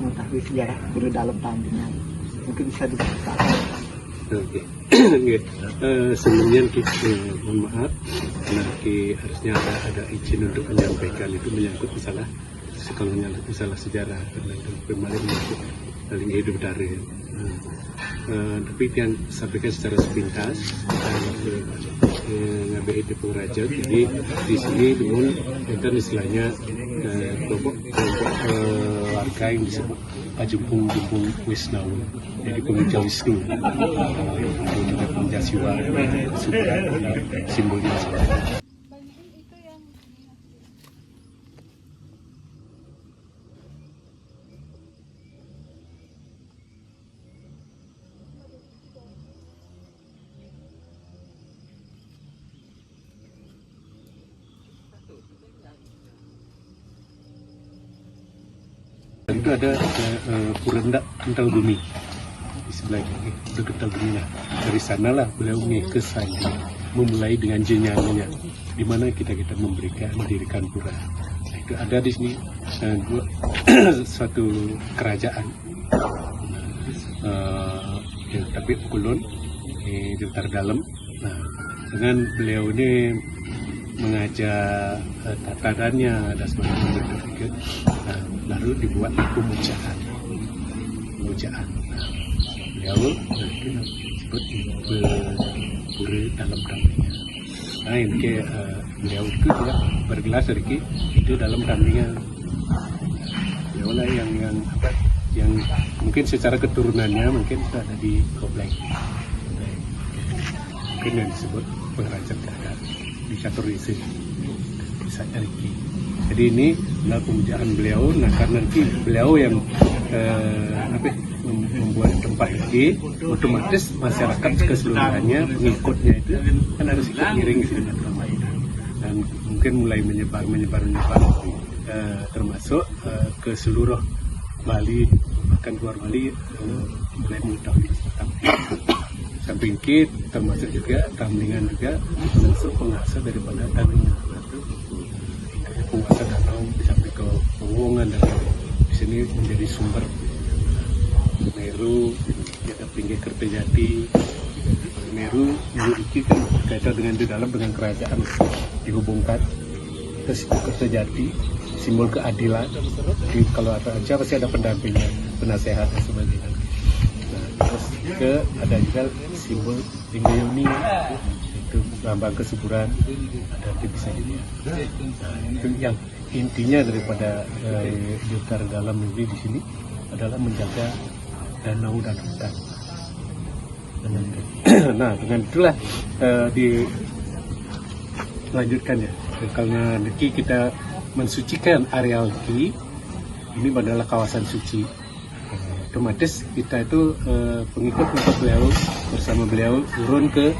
mengetahui sejarah Pura Dalam Tambingan. Mungkin bisa diceritakan. Oke. Sebenarnya kita mohon maaf, nanti harusnya ada izin untuk menyampaikan itu menyangkut masalah sejarah dan kemarin menyangkut saling hidup dari. Tapi yang sampaikan secara sepintas ngambil itu pengraja. Jadi di sini dengan itu istilahnya kelompok warga yang disebut Pajumpung Wisnawa, jadi pemuja Wisnu, juga pemuja Siwa, simbolnya. Itu ada Pura Kental Bumi di sebelah ini, Pura Kental Bumi lah. Dari sanalah beliau ke Sandi, memulai dengan jenjangnya, di mana kita mendirikan pura. Nah, itu ada di sini suatu kerajaan, tapi Kulon di Utara Dalam. Nah, dengan beliau ini mengajak tatarannya ada semacam itu. Nah, lalu dibuat pemujaan. Nah, beliau itu disebut Pura Dalam Tambingan. Nah, ini beliau itu juga bergelar sedikit itu dalam tambingan. Beliau lah yang mungkin secara keturunannya mungkin ada di Goblek. Mungkin yang disebut pengraja adat di Catur Desa Riki. Jadi ini adalah pemujaan beliau. Nah, karena nanti beliau yang membuat tempat ini, otomatis masyarakat keseluruhannya pengikutnya itu kan harus ikut miring di sini dan mungkin mulai menyebar termasuk ke seluruh Bali, bahkan luar Bali mulai mengetahui tentang samping kit, termasuk juga Tambingan juga termasuk pengasah daripada Tambingan itu penguasa danau sampai ke Powongan dan di sini menjadi sumber Meru, ada pinggir Kertajati. Meru itu kan berkaitan dengan di dalam dengan kerajaan dihubungkan ke Kertajati, simbol keadilan. Jadi kalau ada aja pasti ada pendampingnya, penasehat dan sebagainya. Nah, terus ada juga simbol Ringgayoni, itu lambang kesuburan, ada di bisa ini. Nah, itu yang intinya daripada di Utara Dalam ini di sini adalah menjaga danau dan hutan. Nah, dengan itulah dilanjutkan ya. Karena Neki kita mensucikan area Neki, ini adalah kawasan suci. Otomatis kita itu pengikut beliau bersama beliau turun ke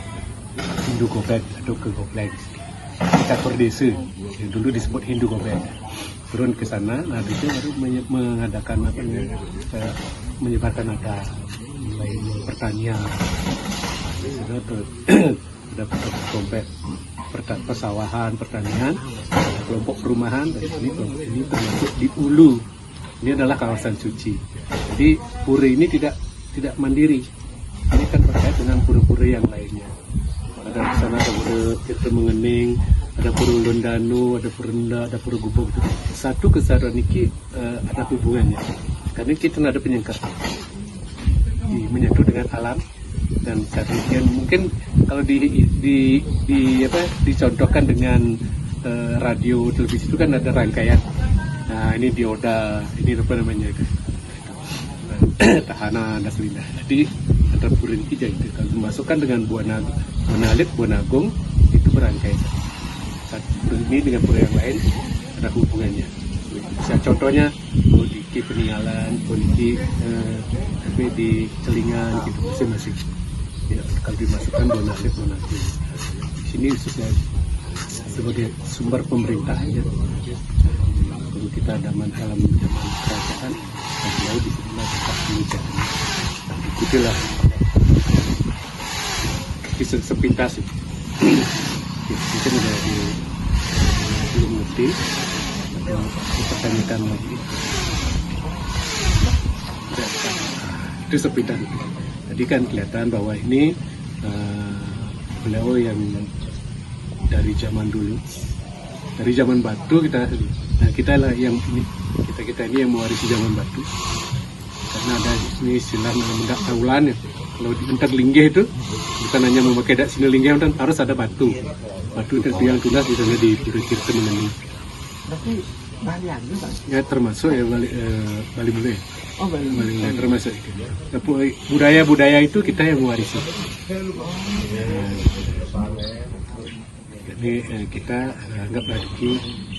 Hindu Goblek atau ke Goblek di Catur Desa, yang dulu disebut Hindu Goblek. Turun ke sana, nah itu baru mengadakan menyebarkan ada mulai pertanian, ada kelompok persawahan, pertanian, kelompok perumahan, dan ini termasuk di Ulu. Ini adalah kawasan suci. Jadi pura ini tidak mandiri. Ini kan terkait dengan pura-pura yang lainnya. Ada di sana ada pura Tirta Mengening, ada pura Londanu, ada pura Nda, ada pura Gubuk. Satu kesadaran ini ada hubungannya. Karena kita ada penyengkar, menyatu dengan alam dan kemudian mungkin kalau dicontohkan dengan radio televisi itu kan ada rangkaian. Nah, ini dioda, ini apa namanya kan? Tahana dan Selindah. Jadi antara pura ini itu kalau dimasukkan dengan Buana Alit, Buana Agung itu berangkai. Satu ini dengan pura yang lain ada hubungannya. Bisa contohnya di Peninggalan, di Celingan gitu masing-masing. Ya, kalau dimasukkan Buana Alit, Buana Agung. Di sini sudah sebagai sumber pemerintahannya. Kalau kita dalam kerajaan, beliau di sini tetap menjaga. Ikutilah kisah sepintas itu. Mungkin udah belum ngerti atau dipertanyakan lagi. Itu sepitan. Tadi kan kelihatan bahwa ini beliau yang dari zaman dulu, dari zaman batu kita lah yang kita ini yang mewarisi zaman batu, karena ada ini istilah mendak taulan ya. Kalau di mendak linggih itu bukan hanya memakai dak sini linggih, dan harus ada batu itu yang tunas di sana di Pura Tirta Mengenai. Berarti Balian juga? Ya termasuk ya Bali Mule. Oh, Bali Mule. Termasuk itu. Tapi budaya itu kita yang mewarisi. Jadi kita anggaplah Diki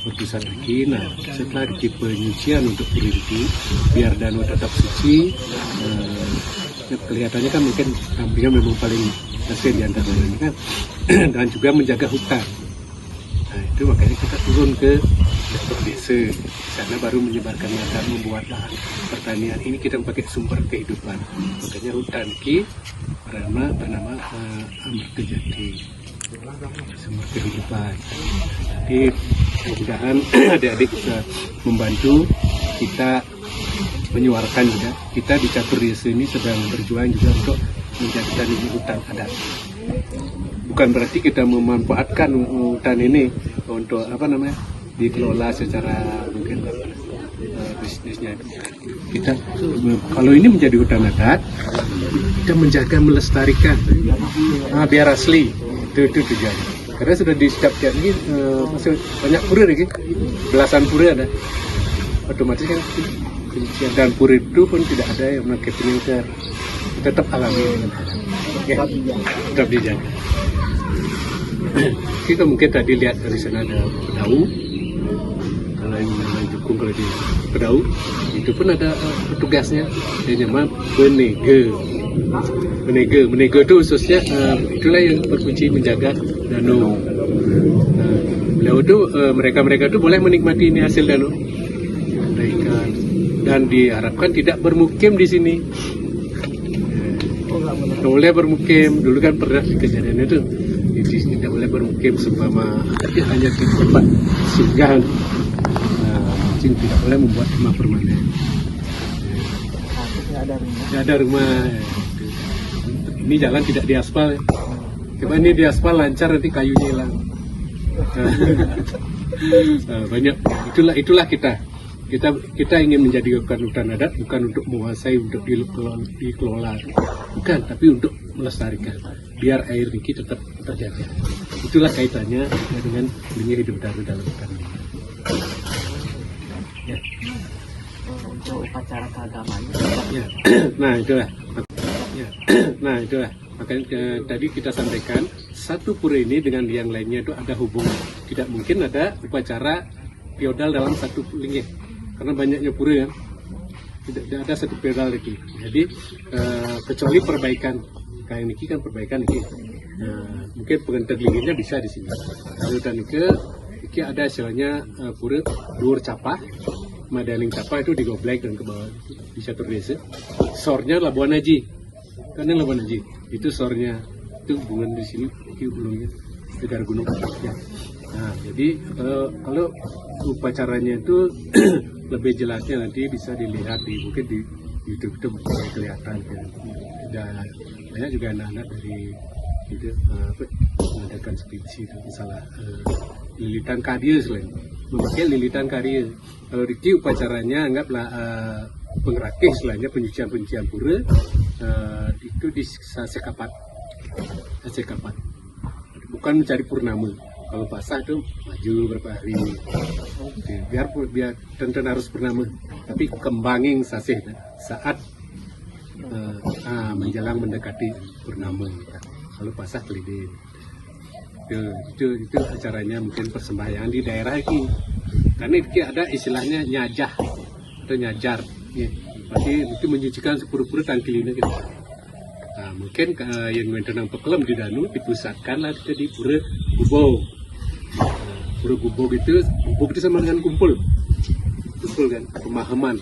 berpusat lagi. Nah, setelah Diki penyucian untuk Diki, biar danau tetap suci, kelihatannya kan mungkin kambingnya memang paling hasil di antara ini kan, dan juga menjaga hutan. Nah, itu makanya kita turun ke desa, sana baru menyebarkan mata, membuat lahan pertanian. Ini kita pakai sumber kehidupan, makanya hutan ini bernama Amarta Jati, sumber kehidupan. Jadi mudah-mudahan adik-adik bisa membantu kita menyuarakan juga. Kita di Catur Desa ini sedang berjuang juga untuk menjadikan ini hutan adat. Bukan berarti kita memanfaatkan hutan ini untuk dikelola secara mungkin bisnisnya. Kita kalau ini menjadi hutan adat, kita menjaga melestarikan, biar asli. Itu tujuannya. Karena sudah di setiap ini masih banyak pura lagi, belasan pura ada. Otomatis kan kuncian, dan pura itu pun tidak ada yang memakai penyangkar, tetap alami dengan alam. Ya, tetap dijaga. Kita mungkin tadi lihat dari sana ada pedau. Kalau yang jukung, kalau di pedau itu pun ada petugasnya, dia nama Menege itu khususnya itulah yang berfungsi menjaga danau. Beliau itu mereka itu boleh menikmati ini hasil danau, ikan, dan diharapkan tidak bermukim di sini. Tidak boleh bermukim. Dulu kan pernah kejadian itu, di sini tidak boleh bermukim, seumpama hanya di tempat singgah. Mungkin tidak boleh membuat rumah permanen. Tidak ada rumah. Ini jalan tidak diaspal. Coba ini diaspal lancar, nanti kayunya hilang. Banyak. Itulah kita. Kita ingin menjadi hutan adat bukan untuk menguasai, untuk dikelola, bukan, tapi untuk melestarikan, biar air Niki tetap terjaga. Itulah kaitannya dengan dunia hidup dalam hutan ini. Ya. Untuk upacara keagamaan. Ya. Nah itulah. Makanya tadi kita sampaikan satu pura ini dengan yang lainnya itu ada hubungan. Tidak mungkin ada upacara feodal dalam satu linggih, karena banyaknya pura kan. Tidak ada satu feodal lagi. Jadi kecuali perbaikan kayak niki kan perbaikan niki. Mungkin pengantar linggihnya bisa di sini. Lalu dan niki ada istilahnya pura Dur Capah, Madaling Capah itu digoblek dan ke bawah di Catur Desa. Sornya Labuan Haji, karena Labuan Haji itu sornya itu hubungan di sini, itu ulungnya Tegar Gunung ya. Nah, jadi kalau upacaranya itu lebih jelasnya nanti bisa dilihat mungkin di YouTube itu kelihatan ya. Dan banyak juga anak-anak dari itu mengadakan skripsi itu, misalnya lilitan karya, selain memakai lilitan karya. Kalau Riki upacaranya anggaplah pengerakih, selainnya penyucian pura itu di Sasekapat, bukan mencari purnama. Kalau basah itu maju berapa hari, biar tentu harus purnama, tapi kembangin sasih saat menjelang mendekati purnama. Kalau basah kelidin. Itu acaranya mungkin persembahyaan di daerah ini. Karena ini ada istilahnya nyajah atau nyajar. Ya. Berarti itu menyucikan sepura-pura tangkilina gitu. Nah, mungkin yang mentenang pekelam di Danu dipusatkanlah di Pura Gubog. Pura Gubog itu sama dengan kumpul kan, pemahaman.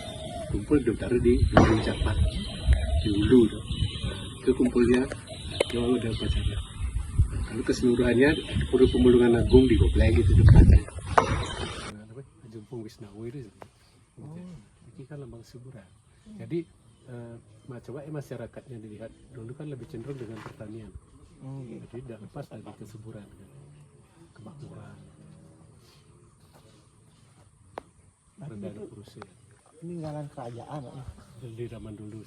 Kumpul ditaruh di Gunung Capah, di Hulu. Itu kumpulnya kalau udah upacara. Kalau keseluruhannya Pura Pemulungan Agung di Goblek gitu depannya. Jumpung Wisnawi itu. Ini kan lambang Subura. Jadi coba masyarakatnya dilihat dulu kan lebih cenderung dengan pertanian, Gitu. jadi tidak lepas lagi kesuburan kan, kemakmuran, Berarti rendah itu Prussia peninggalan kerajaan ya. dari zaman dulu.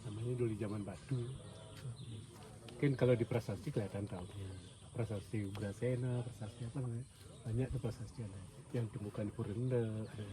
Namanya dulu zaman batu. Mungkin kalau di prasasti kelihatan tahu. Prasasti Ugrasena, prasasti apa namanya? Banyak tuh prasasti ada. Yang ditemukan di Purenda, ada